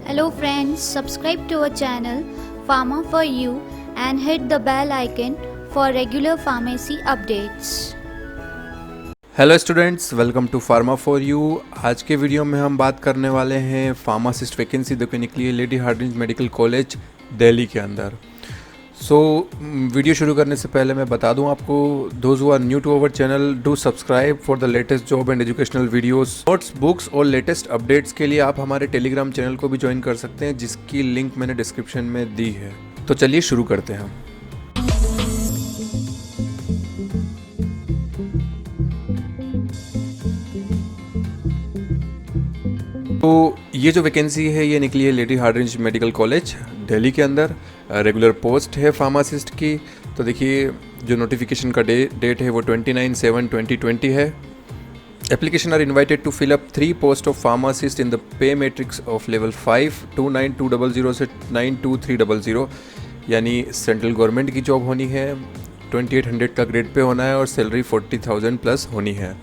Hello friends, subscribe to our channel Pharma for You and hit the bell icon for regular pharmacy updates. Hello students, welcome to pharma for you. आज के video में हम बात करने वाले हैं pharmacist vacancy जो निकली है lady Hardinge medical college Delhi के अंदर। वीडियो शुरू करने से पहले मैं बता दूं आपको, those who are new to our channel do subscribe for the latest job and educational videos, notes, books और लेटेस्ट अपडेट्स के लिए आप हमारे टेलीग्राम चैनल को भी ज्वाइन कर सकते हैं, जिसकी लिंक मैंने डिस्क्रिप्शन में दी है। तो चलिए शुरू करते हैं। तो ये जो वैकेंसी है ये निकली है lady Hardinge medical college Delhi के अंदर। रेगुलर पोस्ट है फार्मासिस्ट की। तो देखिए जो नोटिफिकेशन का डेट है वो 29/7/2020 है। Application are invited to fill up 3 post of pharmacist in the pay matrix of level 5 29200 से 92300, यानी सेंट्रल गवर्नमेंट की जॉब होनी है। 2800 का ग्रेड पे होना है और सैलरी 40,000 प्लस होनी है।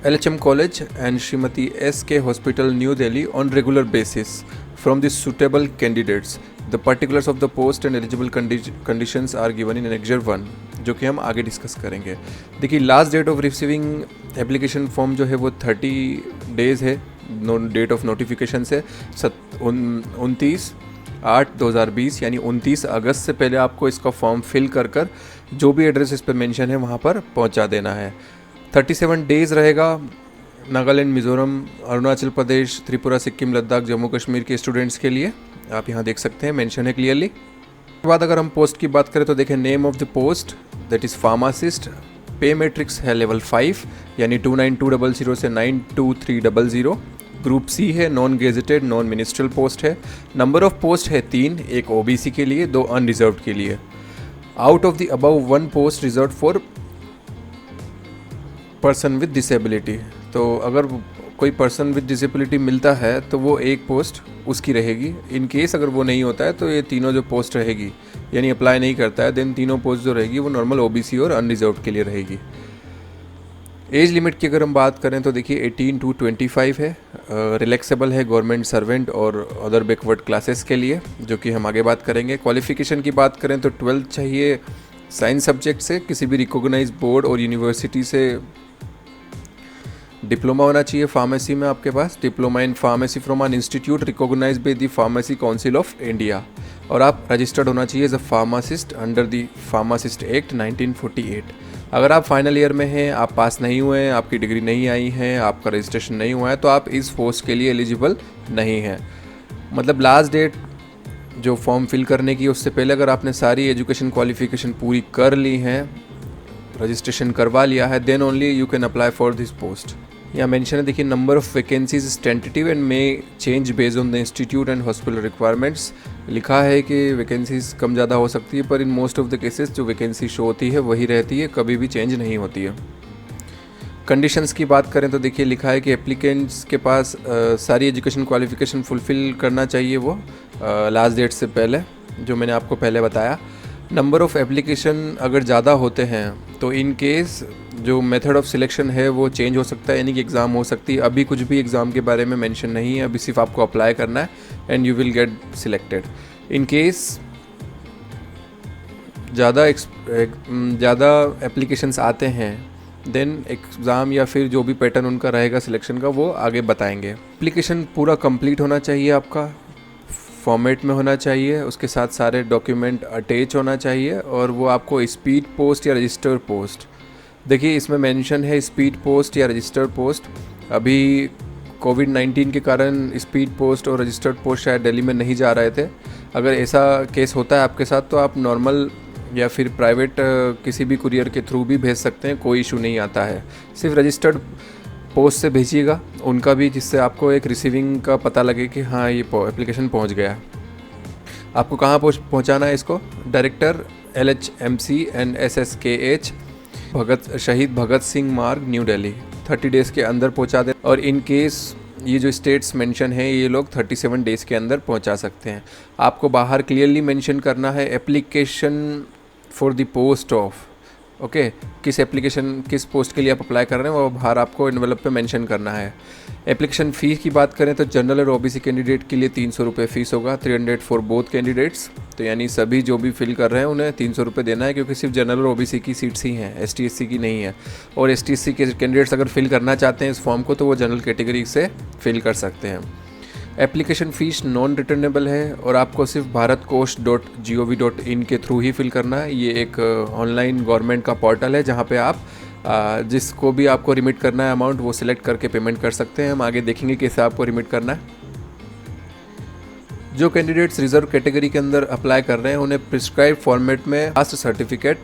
LHM College and Srimati SK Hospital, New Delhi on regular basis from the suitable candidates. The particulars of the post and eligible conditions are given in Annexure 1, जो कि हम आगे discuss करेंगे। देखिए last date of receiving application form जो है वो 30 days है डेट ऑफ नोटिफिकेशन से 29/8/2020, यानी 29 अगस्त से पहले आपको इसका फॉर्म फिल कर जो भी एड्रेस इस पर मेंशन है वहाँ पर पहुँचा देना है। 37 डेज़ रहेगा नागालैंड, मिज़ोरम, अरुणाचल प्रदेश, त्रिपुरा, सिक्किम, लद्दाख, जम्मू कश्मीर के स्टूडेंट्स के लिए। आप यहाँ देख सकते हैं मेंशन है क्लियरली। उसके बाद अगर हम पोस्ट की बात करें तो देखें name of the post that is pharmacist. पे मैट्रिक्स है लेवल 5 यानी 29200 से 92300। ग्रुप सी है, non gazetted non ministerial post है। नंबर ऑफ पोस्ट है 3, एक OBC के लिए, 2 अनरिजर्व्ड के लिए। Out of the above 1 post reserve for person with disability. तो अगर कोई पर्सन विद डिसेबिलिटी मिलता है तो वो एक पोस्ट उसकी रहेगी। इन केस अगर वो नहीं होता है तो ये तीनों जो पोस्ट रहेगी, यानी अप्लाई नहीं करता है, देन तीनों पोस्ट जो रहेगी वो नॉर्मल OBC और अनरिजर्व्ड के लिए रहेगी। एज लिमिट की अगर हम बात करें तो देखिए 18 to 25 है। रिलैक्सेबल है गवर्नमेंट सर्वेंट और अदर बैकवर्ड क्लासेस के लिए, जो कि हम आगे बात करेंगे। क्वालिफिकेशन की बात करें तो 12th चाहिए साइंस सब्जेक्ट से, किसी भी रिकॉग्नाइज बोर्ड और यूनिवर्सिटी से डिप्लोमा होना चाहिए फार्मेसी में आपके पास। Diploma in pharmacy from an institute recognised by the Pharmacy Council of India. और आप रजिस्टर्ड होना चाहिए as a pharmacist under the Pharmacist Act 1948। अगर आप फाइनल ईयर में हैं, आप पास नहीं हुए हैं, आपकी डिग्री नहीं आई है, आपका रजिस्ट्रेशन नहीं हुआ है, तो आप इस पोस्ट के लिए एलिजिबल नहीं हैं। मतलब लास्ट डेट जो फॉर्म फिल करने की उससे पहले अगर आपने सारी एजुकेशन क्वालिफिकेशन पूरी कर ली हैं, रजिस्ट्रेशन करवा लिया है, then only you can apply for this post. यहाँ मेंशन है देखिए number of vacancies is tentative and may change based on the institute and hospital requirements. लिखा है कि वैकेंसीज कम ज़्यादा हो सकती है, पर in most of the cases जो वैकेंसी शो होती है वही रहती है, कभी भी चेंज नहीं होती है। कंडीशंस की बात करें तो देखिए लिखा है कि एप्लीकेंट्स के पास सारी एजुकेशन क्वालिफिकेशन फुलफ़िल करना चाहिए वो लास्ट डेट से पहले, जो मैंने आपको पहले बताया। नंबर ऑफ़ एप्लीकेशन अगर ज़्यादा होते हैं तो इन केस जो मेथड ऑफ सिलेक्शन है वो चेंज हो सकता है, यानी कि एग्ज़ाम हो सकती है। अभी कुछ भी एग्ज़ाम के बारे में मेंशन नहीं है, अभी सिर्फ आपको अप्लाई करना है and you will get selected. In case ज़्यादा एप्लीकेशंस आते हैं देन एग्ज़ाम या फिर जो भी पैटर्न उनका रहेगा सिलेक्शन का वो आगे बताएंगे। एप्लीकेशन पूरा कंप्लीट होना चाहिए, आपका फॉर्मेट में होना चाहिए, उसके साथ सारे डॉक्यूमेंट अटैच होना चाहिए, और वो आपको स्पीड पोस्ट या रजिस्टर्ड पोस्ट। देखिए इसमें मेंशन है स्पीड पोस्ट या रजिस्टर्ड पोस्ट। अभी कोविड-19 के कारण स्पीड पोस्ट और रजिस्टर्ड पोस्ट शायद दिल्ली में नहीं जा रहे थे। अगर ऐसा केस होता है आपके साथ तो आप नॉर्मल या फिर प्राइवेट किसी भी कुरियर के थ्रू भी भेज सकते हैं, कोई इशू नहीं आता है। सिर्फ रजिस्टर्ड पोस्ट से भेजिएगा उनका भी, जिससे आपको एक रिसीविंग का पता लगे कि हाँ ये एप्लीकेशन पहुंच गया। आपको कहाँ पहुंचाना है इसको? डायरेक्टर LHMC एंड SSKH शहीद भगत सिंह मार्ग, न्यू दिल्ली। 30 डेज़ के अंदर पहुंचा दें, और इन केस ये जो स्टेट्स मेंशन है ये लोग 37 डेज़ के अंदर पहुंचा सकते हैं। आपको बाहर क्लियरली मेंशन करना है application for the post of okay, किस एप्लीकेशन किस पोस्ट के लिए आप अप्लाई कर रहे हैं वो बाहर आपको एनवेलप पे मेंशन करना है। एप्लीकेशन फ़ीस की बात करें तो जनरल और ओबीसी कैंडिडेट के लिए 300 रुपये फ़ीस होगा, 300 फॉर बोथ कैंडिडेट्स। तो यानी सभी जो भी फिल कर रहे हैं उन्हें 300 रुपये देना है, क्योंकि सिर्फ जनरल और ओबीसी की सीट्स ही हैं, एसटी एससी की नहीं है। और एसटी एससी के कैंडिडेट्स अगर फिल करना चाहते हैं इस फॉर्म को तो वो जनरल कैटेगरी से फिल कर सकते हैं। एप्लीकेशन फ़ीस नॉन रिटर्नेबल है और आपको सिर्फ bharatkosh.gov.in के थ्रू ही फिल करना है। ये एक ऑनलाइन गवर्नमेंट का पोर्टल है जहाँ पे आप जिसको भी आपको रिमिट करना है अमाउंट वो सिलेक्ट करके पेमेंट कर सकते हैं। हम आगे देखेंगे कैसे आपको रिमिट करना है। जो कैंडिडेट्स रिजर्व कैटेगरी के अंदर अप्लाई कर रहे हैं उन्हें प्रिस्क्राइब फॉर्मेट में कास्ट सर्टिफिकेट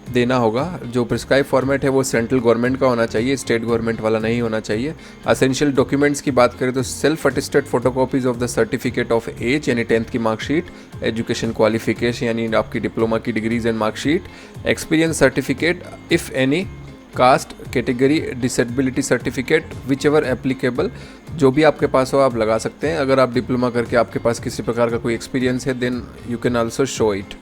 देना होगा। जो प्रिस्क्राइब फॉर्मेट है वो सेंट्रल गवर्नमेंट का होना चाहिए, स्टेट गवर्नमेंट वाला नहीं होना चाहिए। असेंशियल डॉक्यूमेंट्स की बात करें तो self attested photocopies of the certificate of age यानी 10th की मार्कशीट, एजुकेशन क्वालिफिकेशन यानी आपकी डिप्लोमा की degrees and marksheet, experience certificate if any, caste category disability certificate which ever applicable, जो भी आपके पास हो आप लगा सकते हैं। अगर आप डिप्लोमा करके आपके पास किसी प्रकार का कोई एक्सपीरियंस है then you can also show it.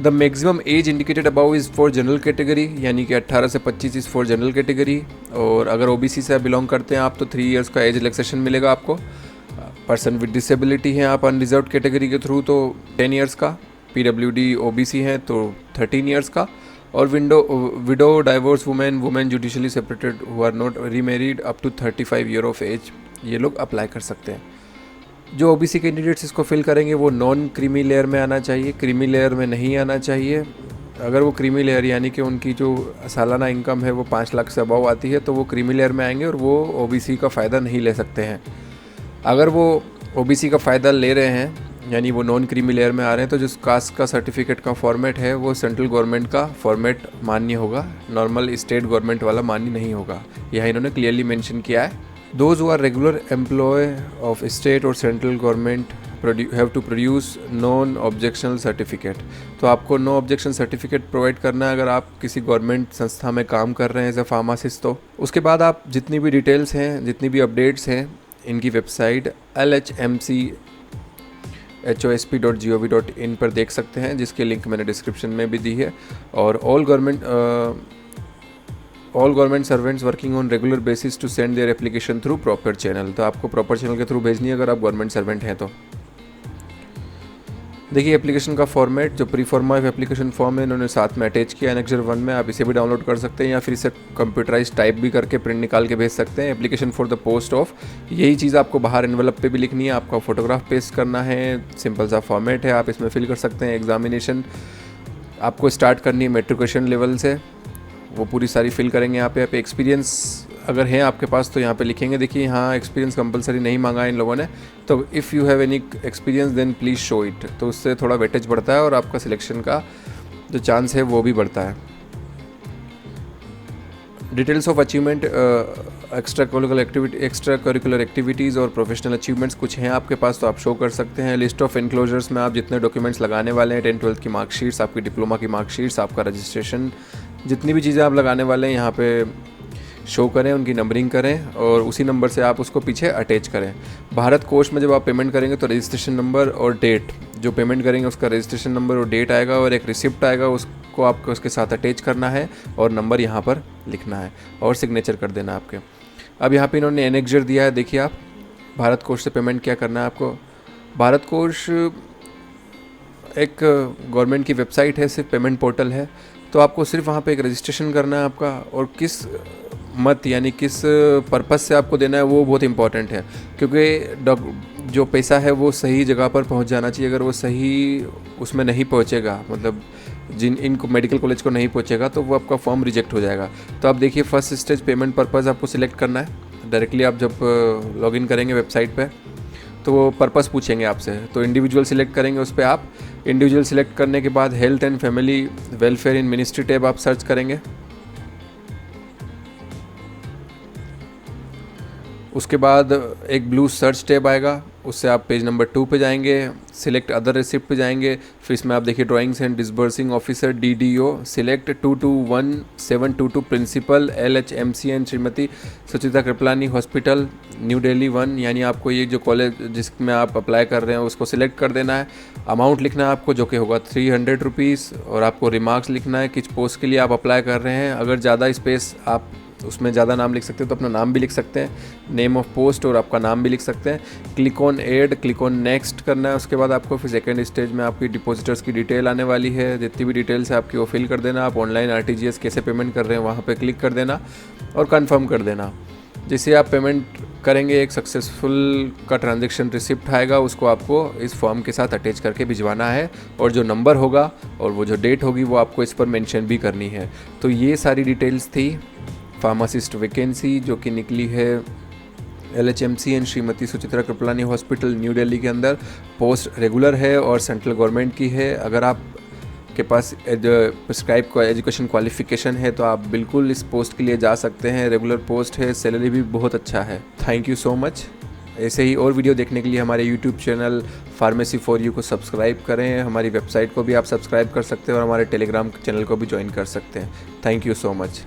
The maximum age indicated above is for general category, यानी कि 18 से 25 इज़ फॉर जनरल कैटेगरी। और अगर ओबीसी से बिलोंग करते हैं आप तो 3 इयर्स का एज रिलैक्सेशन मिलेगा आपको। पर्सन विद डिसेबिलिटी हैं आप अनरिजर्व कैटेगरी के थ्रू तो 10 इयर्स का, पीडब्ल्यूडी ओबीसी हैं तो 13 इयर्स का, और widow divorce women judicially separated who are not remarried up to 35 year of age ये लोग अप्लाई कर सकते हैं। जो ओबीसी कैंडिडेट्स इसको फिल करेंगे वो नॉन क्रीमी लेयर में आना चाहिए, क्रीमी लेयर में नहीं आना चाहिए। अगर वो क्रीमी लेयर यानी कि उनकी जो सालाना इनकम है वो 5 लाख से अबव आती है तो वो क्रीमी लेयर में आएंगे और वो ओबीसी का फ़ायदा नहीं ले सकते हैं। अगर वो ओबीसी का फ़ायदा ले रहे हैं यानी वो नॉन क्रीमी लेयर में आ रहे हैं तो जिस कास्ट का सर्टिफिकेट का फॉर्मेट है वो सेंट्रल गवर्नमेंट का फॉर्मेट मान्य होगा, नॉर्मल स्टेट गवर्नमेंट वाला मान्य नहीं होगा। यह इन्होंने क्लियरली मेंशन किया है। Those who are regular employ of state और central government have to produce non objectional certificate. तो आपको नो ऑब्जेक्शन सर्टिफिकेट प्रोवाइड करना है अगर आप किसी गवर्नमेंट संस्था में काम कर रहे हैं एज अ फार्मासिस्ट। तो उसके बाद आप जितनी भी डिटेल्स हैं, जितनी भी अपडेट्स हैं, इनकी वेबसाइट lhmchosp.gov.in पर देख सकते हैं, जिसके लिंक मैंने डिस्क्रिप्शन में भी दी है। और all government servants working on regular basis to send their application through proper channel. तो आपको प्रॉपर चैनल के थ्रू भेजनी है अगर आप गवर्नमेंट सर्वेंट हैं तो। देखिए एप्लीकेशन का फॉर्मेट जो प्री फॉर्मा एप्लीकेशन फॉर्म है इन्होंने साथ में अटैच किया एनेक्सर 1 में। आप इसे भी डाउनलोड कर सकते हैं या फिर इसे कंप्यूटराइज टाइप भी करके प्रिंट निकाल के भेज सकते हैं। Application for the post of, यही चीज़ आपको बाहर एनवेलप पे भी लिखनी है, आपका फोटोग्राफ पेस्ट करना है, सिंपल सा फॉर्मेट है, आप इसमें फिल कर सकते हैं। एग्जामिनेशन आपको स्टार्ट करनी है मेट्रिकुलेशन लेवल से, वो पूरी सारी फिल करेंगे। यहाँ पे एक्सपीरियंस अगर है आपके पास तो यहाँ पे लिखेंगे। देखिए यहाँ एक्सपीरियंस कंपलसरी नहीं मांगा है इन लोगों ने, तो if you have any experience then please show it. तो उससे थोड़ा वेटेज बढ़ता है और आपका सिलेक्शन का जो चांस है वो भी बढ़ता है। Details of achievement, extra curricular activities और प्रोफेशनल अचीवमेंट्स कुछ हैं आपके पास तो आप शो कर सकते हैं। लिस्ट ऑफ इनक्लोजर्स में आप जितने डॉक्यूमेंट्स लगाने वाले हैं, 10th 12th की मार्कशीट्स, आपकी डिप्लोमा की मार्कशीट्स, आपका रजिस्ट्रेशन, जितनी भी चीज़ें आप लगाने वाले हैं यहाँ पे शो करें, उनकी नंबरिंग करें और उसी नंबर से आप उसको पीछे अटैच करें। भारत कोष में जब आप पेमेंट करेंगे तो रजिस्ट्रेशन नंबर और डेट, जो पेमेंट करेंगे उसका रजिस्ट्रेशन नंबर और डेट आएगा और एक रिसिप्ट आएगा, उसको आपको उसके साथ अटैच करना है और नंबर यहाँ पर लिखना है और सिग्नेचर कर देना आपके। अब यहाँ पे इन्होंने एनेक्सर दिया है, देखिए आप भारत कोष से पेमेंट क्या करना है आपको। भारत कोष एक गवर्नमेंट की वेबसाइट है, सिर्फ पेमेंट पोर्टल है, तो आपको सिर्फ वहाँ पे एक रजिस्ट्रेशन करना है आपका, और किस मत यानी किस पर्पस से आपको देना है वो बहुत इंपॉर्टेंट है, क्योंकि जो पैसा है वो सही जगह पर पहुँच जाना चाहिए। अगर वो सही उसमें नहीं पहुँचेगा, मतलब इनको मेडिकल कॉलेज को नहीं पहुँचेगा, तो वो आपका फॉर्म रिजेक्ट हो जाएगा। तो आप देखिए फर्स्ट स्टेज पेमेंट पर्पस आपको सिलेक्ट करना है। डायरेक्टली आप जब लॉगिन करेंगे वेबसाइट पे तो वो पर्पस पूछेंगे आपसे, तो इंडिविजुअल सिलेक्ट करेंगे, उस पर आप इंडिविजुअल सिलेक्ट करने के बाद health and family welfare in ministry tab आप सर्च करेंगे। उसके बाद एक ब्लू सर्च टैब आएगा, उससे आप पेज नंबर 2 पे जाएंगे, सिलेक्ट अदर रिसिप्ट पे जाएंगे, फिर इसमें आप देखिए drawings and disbursing officer DDO, select 221722 principal LHMC एंड श्रीमती सुचिता कृपलानी हॉस्पिटल न्यू दिल्ली 1, यानी आपको ये जो कॉलेज जिसमें आप अप्लाई कर रहे हैं उसको सिलेक्ट कर देना है। अमाउंट लिखना है आपको जो कि होगा 300 रुपीज़, और आपको रिमार्क्स लिखना है किस पोस्ट के लिए आप अप्लाई कर रहे हैं। अगर ज़्यादा स्पेस आप उसमें ज़्यादा नाम लिख सकते हैं तो अपना नाम भी लिख सकते हैं, नेम ऑफ पोस्ट और आपका नाम भी लिख सकते हैं। Click on add, click on next करना है। उसके बाद आपको फिर सेकंड स्टेज में आपकी डिपॉजिटर्स की डिटेल आने वाली है, जितनी भी डिटेल्स है आपकी वो फिल कर देना। आप ऑनलाइन RTGS कैसे पेमेंट कर रहे हैं वहाँ पे क्लिक कर देना और कंफर्म कर देना। जिससे आप पेमेंट करेंगे एक सक्सेसफुल का ट्रांजैक्शन रिसिप्ट आएगा, उसको आपको इस फॉर्म के साथ अटैच करके भिजवाना है, और जो नंबर होगा और वो जो डेट होगी वो आपको इस पर मेंशन भी करनी है। तो ये सारी डिटेल्स थी फार्मासिस्ट वैकेंसी जो कि निकली है LHMC एंड श्रीमती सुचित्रा कृपलानी हॉस्पिटल न्यू दिल्ली के अंदर। पोस्ट रेगुलर है और सेंट्रल गवर्नमेंट की है। अगर आप के पास प्रिस्क्राइब एजुकेशन क्वालिफिकेशन है तो आप बिल्कुल इस पोस्ट के लिए जा सकते हैं। रेगुलर पोस्ट है, सैलरी भी बहुत अच्छा है। Thank you so much. ऐसे ही और वीडियो देखने के लिए हमारे YouTube channel pharmacy for you को सब्सक्राइब करें। हमारी वेबसाइट को भी आप सब्सक्राइब कर सकते हैं और हमारे टेलीग्राम चैनल को भी ज्वाइन कर सकते हैं। Thank you so much.